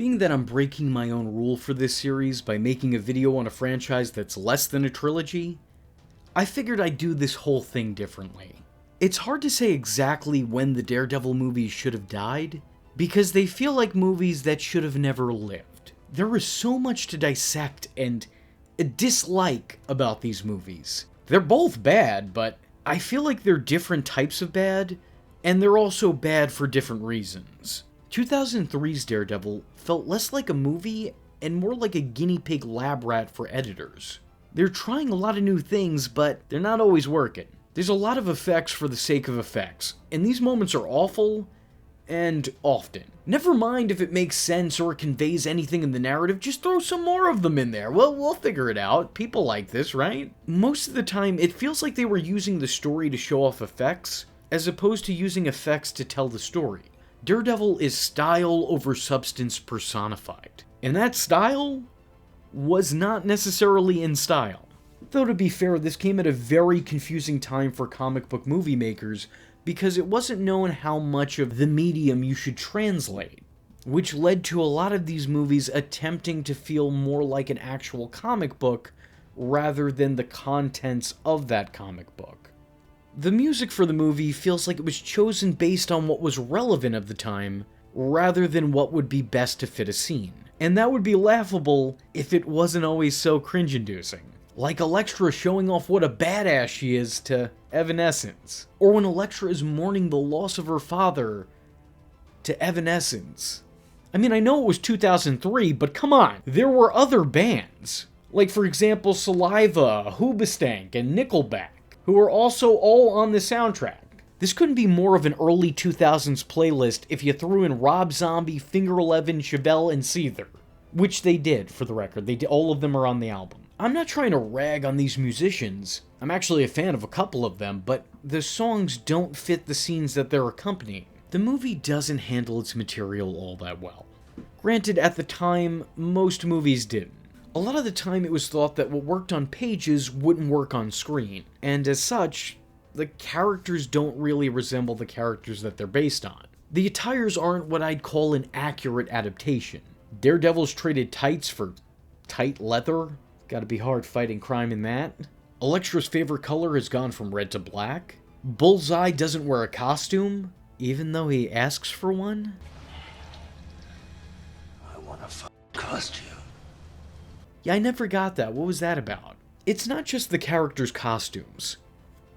Being that I'm breaking my own rule for this series by making a video on a franchise that's less than a trilogy, I figured I'd do this whole thing differently. It's hard to say exactly when the Daredevil movies should have died, because they feel like movies that should have never lived. There is so much to dissect and dislike about these movies. They're both bad, but I feel like they're different types of bad, and they're also bad for different reasons. 2003's Daredevil felt less like a movie and more like a guinea pig lab rat for editors. They're trying a lot of new things, but they're not always working. There's a lot of effects for the sake of effects, and these moments are awful and often. Never mind if it makes sense or it conveys anything in the narrative, just throw some more of them in there. Well, we'll figure it out. People like this, right? Most of the time, it feels like they were using the story to show off effects, as opposed to using effects to tell the story. Daredevil is style over substance personified, and that style was not necessarily in style. Though to be fair, this came at a very confusing time for comic book movie makers because it wasn't known how much of the medium you should translate, which led to a lot of these movies attempting to feel more like an actual comic book rather than the contents of that comic book. The music for the movie feels like it was chosen based on what was relevant of the time, rather than what would be best to fit a scene. And that would be laughable if it wasn't always so cringe-inducing. Like Elektra showing off what a badass she is to Evanescence. Or when Elektra is mourning the loss of her father to Evanescence. I mean, I know it was 2003, but come on, there were other bands. Like, for example, Saliva, Hoobastank, and Nickelback, who are also all on the soundtrack. This couldn't be more of an early 2000s playlist if you threw in Rob Zombie, Finger Eleven, Chevelle, and Seether. Which they did, for the record. All of them are on the album. I'm not trying to rag on these musicians. I'm actually a fan of a couple of them, but the songs don't fit the scenes that they're accompanying. The movie doesn't handle its material all that well. Granted, at the time, most movies didn't. A lot of the time it was thought that what worked on pages wouldn't work on screen, and as such, the characters don't really resemble the characters that they're based on. The attires aren't what I'd call an accurate adaptation. Daredevil's traded tights for tight leather. Gotta be hard fighting crime in that. Elektra's favorite color has gone from red to black. Bullseye doesn't wear a costume, even though he asks for one. I want a costume. Yeah, I never got that. What was that about? It's not just the characters' costumes.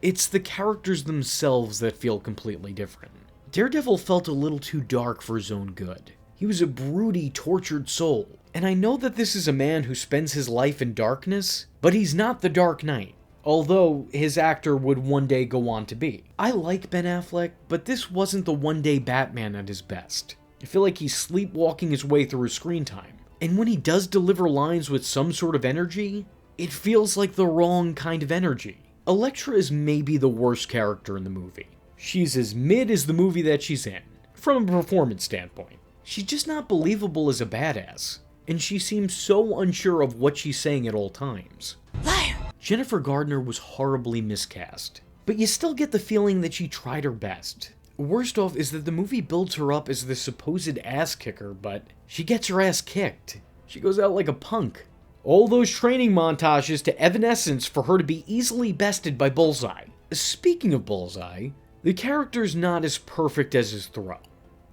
It's the characters themselves that feel completely different. Daredevil felt a little too dark for his own good. He was a broody, tortured soul. And I know that this is a man who spends his life in darkness, but he's not the Dark Knight. Although his actor would one day go on to be. I like Ben Affleck, but this wasn't the one-day Batman at his best. I feel like he's sleepwalking his way through his screen time. And when he does deliver lines with some sort of energy, it feels like the wrong kind of energy. Elektra is maybe the worst character in the movie. She's as mid as the movie that she's in, from a performance standpoint. She's just not believable as a badass, and she seems so unsure of what she's saying at all times. Liar! Jennifer Gardner was horribly miscast, but you still get the feeling that she tried her best. Worst off is that the movie builds her up as the supposed ass kicker, but she gets her ass kicked. She goes out like a punk. All those training montages to Evanescence for her to be easily bested by Bullseye. Speaking of Bullseye, the character's not as perfect as his throw.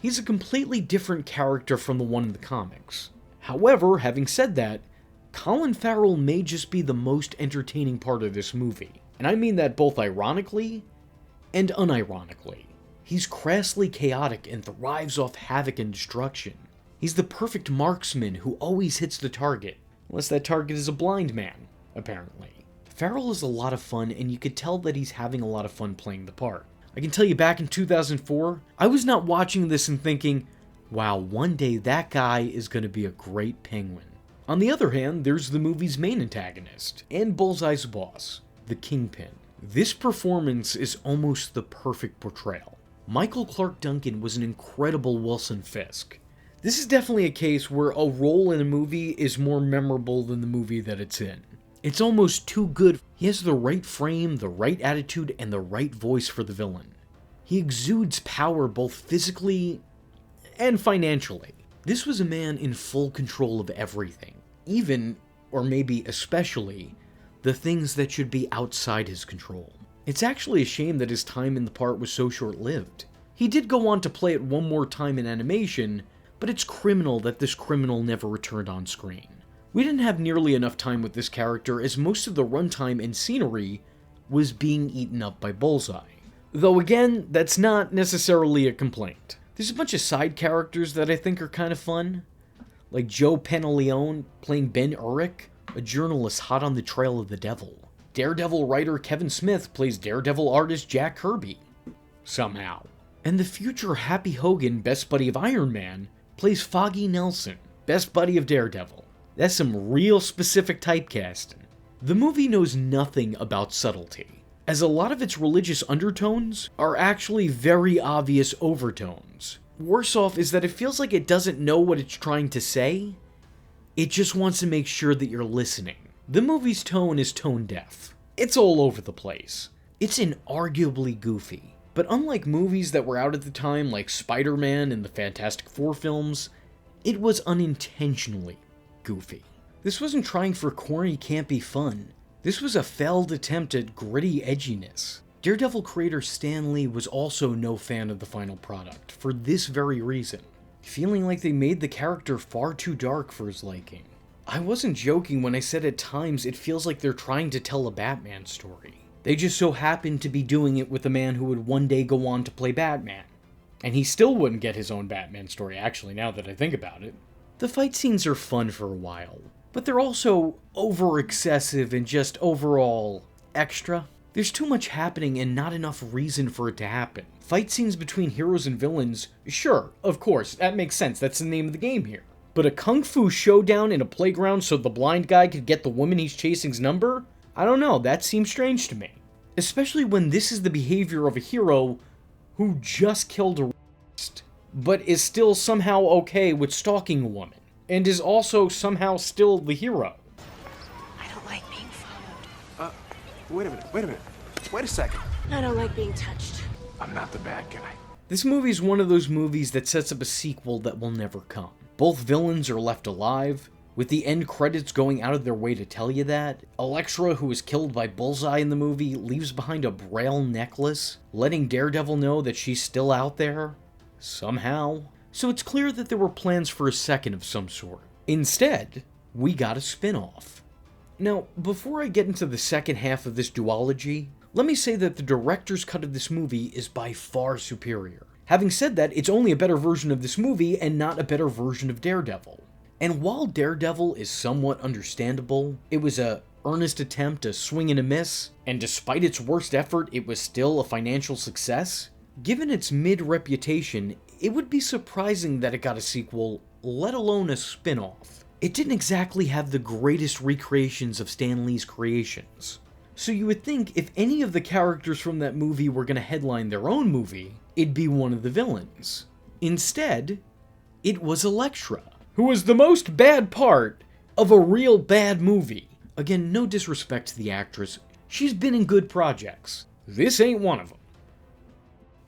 He's a completely different character from the one in the comics. However, having said that, Colin Farrell may just be the most entertaining part of this movie. And I mean that both ironically and unironically. He's crassly chaotic and thrives off havoc and destruction. He's the perfect marksman who always hits the target. Unless that target is a blind man, apparently. Farrell is a lot of fun, and you could tell that he's having a lot of fun playing the part. I can tell you back in 2004, I was not watching this and thinking, wow, one day that guy is going to be a great Penguin. On the other hand, there's the movie's main antagonist, and Bullseye's boss, the Kingpin. This performance is almost the perfect portrayal. Michael Clark Duncan was an incredible Wilson Fisk. This is definitely a case where a role in a movie is more memorable than the movie that it's in. It's almost too good. He has the right frame, the right attitude, and the right voice for the villain. He exudes power both physically and financially. This was a man in full control of everything, even, or maybe especially, the things that should be outside his control. It's actually a shame that his time in the part was so short-lived. He did go on to play it one more time in animation, but it's criminal that this criminal never returned on screen. We didn't have nearly enough time with this character, as most of the runtime and scenery was being eaten up by Bullseye. Though again, that's not necessarily a complaint. There's a bunch of side characters that I think are kind of fun, like Joe Pantaleone playing Ben Urich, a journalist hot on the trail of the devil. Daredevil writer Kevin Smith plays Daredevil artist Jack Kirby, somehow. And the future Happy Hogan, best buddy of Iron Man, plays Foggy Nelson, best buddy of Daredevil. That's some real specific typecasting. The movie knows nothing about subtlety, as a lot of its religious undertones are actually very obvious overtones. Worse off is that it feels like it doesn't know what it's trying to say. It just wants to make sure that you're listening. The movie's tone is tone deaf. It's all over the place. It's inarguably goofy. But unlike movies that were out at the time like Spider-Man and the Fantastic Four films, it was unintentionally goofy. This wasn't trying for corny, campy fun. This was a failed attempt at gritty edginess. Daredevil creator Stan Lee was also no fan of the final product, for this very reason, feeling like they made the character far too dark for his liking. I wasn't joking when I said at times it feels like they're trying to tell a Batman story. They just so happened to be doing it with a man who would one day go on to play Batman. And he still wouldn't get his own Batman story, actually, now that I think about it. The fight scenes are fun for a while, but they're also over-excessive and just overall extra. There's too much happening and not enough reason for it to happen. Fight scenes between heroes and villains, sure, of course, that makes sense, that's the name of the game here. But a kung fu showdown in a playground so the blind guy could get the woman he's chasing's number? I don't know, that seems strange to me. Especially when this is the behavior of a hero who just killed a rapist, but is still somehow okay with stalking a woman, and is also somehow still the hero. I don't like being followed. Wait a minute. Wait a second. I don't like being touched. I'm not the bad guy. This movie is one of those movies that sets up a sequel that will never come. Both villains are left alive, with the end credits going out of their way to tell you that. Elektra, who is killed by Bullseye in the movie, leaves behind a braille necklace, letting Daredevil know that she's still out there. Somehow. So it's clear that there were plans for a second of some sort. Instead, we got a spin-off. Now, before I get into the second half of this duology, let me say that the director's cut of this movie is by far superior. Having said that, it's only a better version of this movie and not a better version of Daredevil. And while Daredevil is somewhat understandable, it was a earnest attempt to swing and a miss, and despite its worst effort, it was still a financial success. Given its mid-reputation, it would be surprising that it got a sequel, let alone a spin-off. It didn't exactly have the greatest recreations of Stan Lee's creations. So you would think if any of the characters from that movie were going to headline their own movie, it'd be one of the villains. Instead, it was Elektra, who was the most bad part of a real bad movie. Again, no disrespect to the actress, she's been in good projects. This ain't one of them.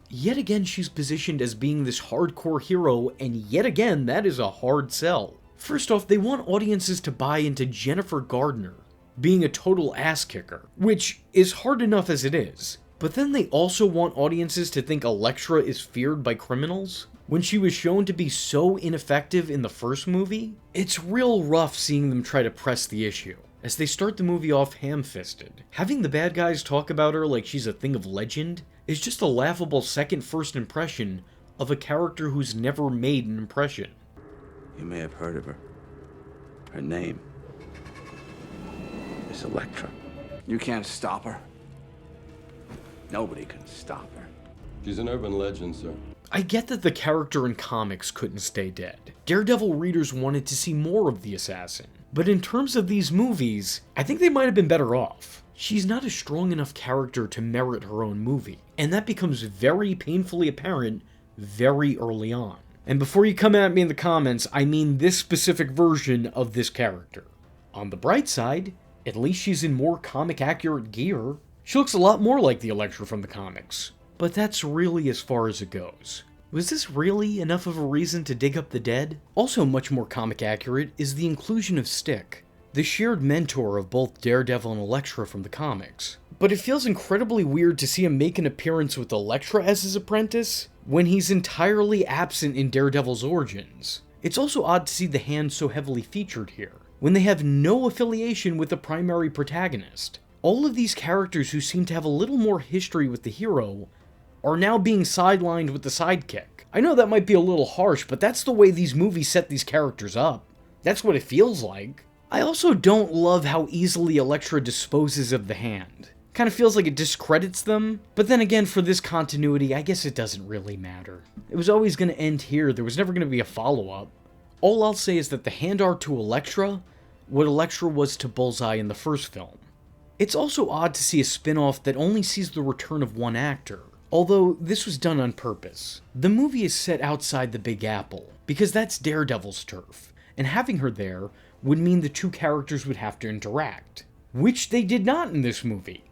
Yet again, she's positioned as being this hardcore hero, and yet again, that is a hard sell. First off, they want audiences to buy into Jennifer Gardner being a total ass kicker, which is hard enough as it is. But then they also want audiences to think Elektra is feared by criminals, when she was shown to be so ineffective in the first movie. It's real rough seeing them try to press the issue, as they start the movie off ham-fisted. Having the bad guys talk about her like she's a thing of legend is just a laughable second first impression of a character who's never made an impression. You may have heard of her. Her name is Elektra. You can't stop her. Nobody can stop her. She's an urban legend, sir. I get that the character in comics couldn't stay dead. Daredevil readers wanted to see more of the assassin. But in terms of these movies, I think they might have been better off. She's not a strong enough character to merit her own movie, and that becomes very painfully apparent very early on. And before you come at me in the comments, I mean this specific version of this character. On the bright side, at least she's in more comic-accurate gear. She looks a lot more like the Elektra from the comics. But that's really as far as it goes. Was this really enough of a reason to dig up the dead? Also much more comic accurate is the inclusion of Stick, the shared mentor of both Daredevil and Elektra from the comics. But it feels incredibly weird to see him make an appearance with Elektra as his apprentice, when he's entirely absent in Daredevil's origins. It's also odd to see the Hand so heavily featured here, when they have no affiliation with the primary protagonist. All of these characters who seem to have a little more history with the hero are now being sidelined with the sidekick. I know that might be a little harsh, but that's the way these movies set these characters up. That's what it feels like. I also don't love how easily Elektra disposes of the Hand. Kind of feels like it discredits them, but then again, for this continuity, I guess it doesn't really matter. It was always going to end here, there was never going to be a follow-up. All I'll say is that the Hand are to Elektra what Elektra was to Bullseye in the first film. It's also odd to see a spin-off that only sees the return of one actor, although this was done on purpose. The movie is set outside the Big Apple, because that's Daredevil's turf, and having her there would mean the two characters would have to interact, which they did not in this movie,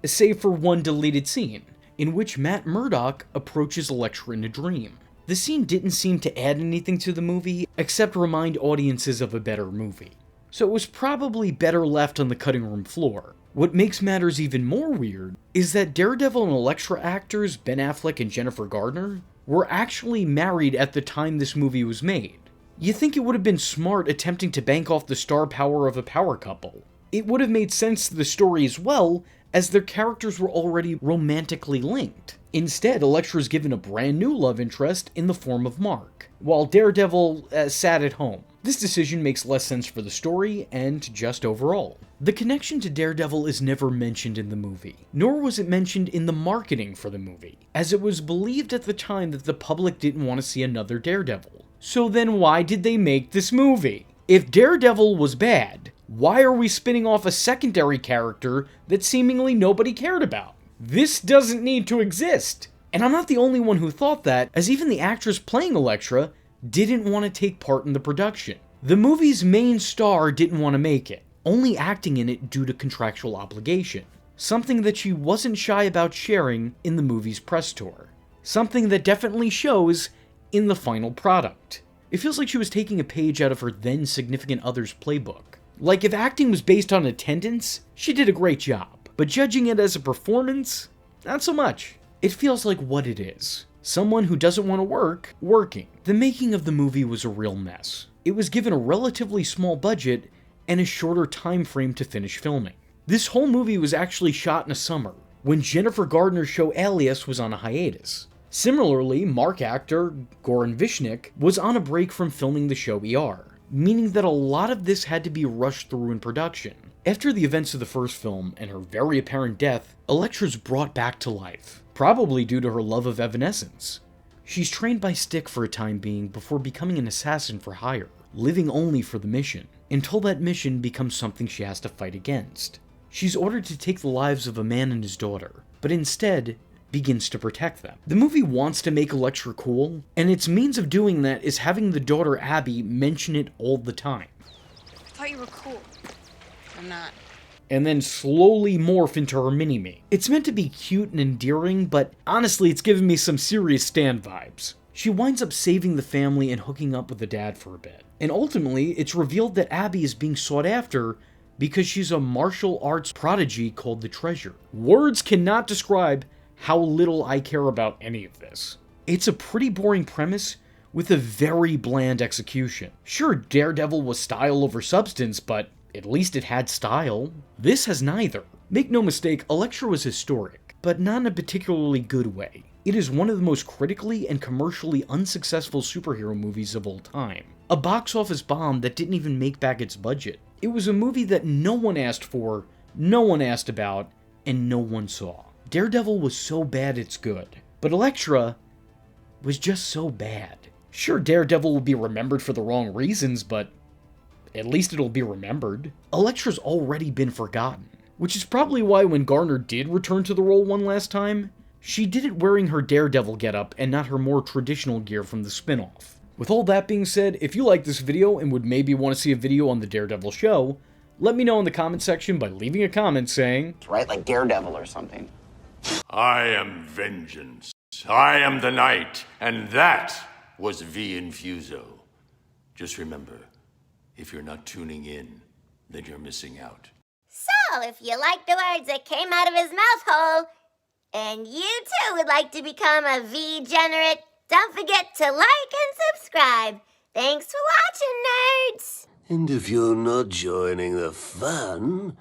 save for one deleted scene, in which Matt Murdock approaches Elektra in a dream. The scene didn't seem to add anything to the movie, except remind audiences of a better movie, so it was probably better left on the cutting room floor. What makes matters even more weird is that Daredevil and Elektra actors Ben Affleck and Jennifer Gardner were actually married at the time this movie was made. You think it would have been smart attempting to bank off the star power of a power couple. It would have made sense to the story as well, as their characters were already romantically linked. Instead, Elektra is given a brand new love interest in the form of Mark, while Daredevil sat at home. This decision makes less sense for the story and just overall. The connection to Daredevil is never mentioned in the movie, nor was it mentioned in the marketing for the movie, as it was believed at the time that the public didn't want to see another Daredevil. So then why did they make this movie? If Daredevil was bad, why are we spinning off a secondary character that seemingly nobody cared about? This doesn't need to exist. And I'm not the only one who thought that, as even the actress playing Elektra didn't want to take part in the production. The movie's main star didn't want to make it, only acting in it due to contractual obligation, something that she wasn't shy about sharing in the movie's press tour, something that definitely shows in the final product. It feels like she was taking a page out of her then significant other's playbook. Like, if acting was based on attendance, she did a great job, but judging it as a performance, not so much. It feels like what it is. Someone who doesn't want to work, working. The making of the movie was a real mess. It was given a relatively small budget and a shorter time frame to finish filming. This whole movie was actually shot in a summer, when Jennifer Gardner's show Alias was on a hiatus. Similarly, Mark actor Goran Vishnik was on a break from filming the show ER, meaning that a lot of this had to be rushed through in production. After the events of the first film and her very apparent death, Elektra's brought back to life, probably due to her love of Evanescence. She's trained by Stick for a time being before becoming an assassin for hire, living only for the mission, until that mission becomes something she has to fight against. She's ordered to take the lives of a man and his daughter, but instead begins to protect them. The movie wants to make Elektra cool, and its means of doing that is having the daughter Abby mention it all the time. I thought you were cool. I'm not. And then slowly morph into her mini-me. It's meant to be cute and endearing, but honestly it's giving me some serious Stan vibes. She winds up saving the family and hooking up with the dad for a bit. And ultimately, it's revealed that Abby is being sought after because she's a martial arts prodigy called the Treasure. Words cannot describe how little I care about any of this. It's a pretty boring premise with a very bland execution. Sure, Daredevil was style over substance, but at least it had style. This has neither. Make no mistake, Elektra was historic, but not in a particularly good way. It is one of the most critically and commercially unsuccessful superhero movies of all time. A box office bomb that didn't even make back its budget. It was a movie that no one asked for, no one asked about, and no one saw. Daredevil was so bad it's good, but Elektra was just so bad. Sure, Daredevil will be remembered for the wrong reasons, but at least it'll be remembered. Elektra's already been forgotten, which is probably why when Garner did return to the role one last time, she did it wearing her Daredevil getup and not her more traditional gear from the spinoff. With all that being said, if you like this video and would maybe want to see a video on the Daredevil show, let me know in the comment section by leaving a comment saying, Right, like Daredevil or something. I am vengeance. I am the knight, and that was V Infuso. Just remember, if you're not tuning in, then you're missing out. So, if you like the words that came out of his mouth hole, and you too would like to become a V-generate, don't forget to like and subscribe. Thanks for watching, nerds! And if you're not joining the fun,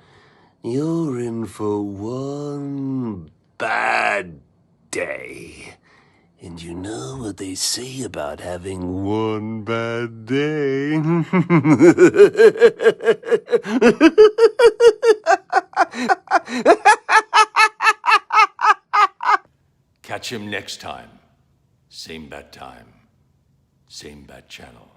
you're in for one bad day. And you know what they say about having one bad day? Catch him next time. Same bat time, same bat channel.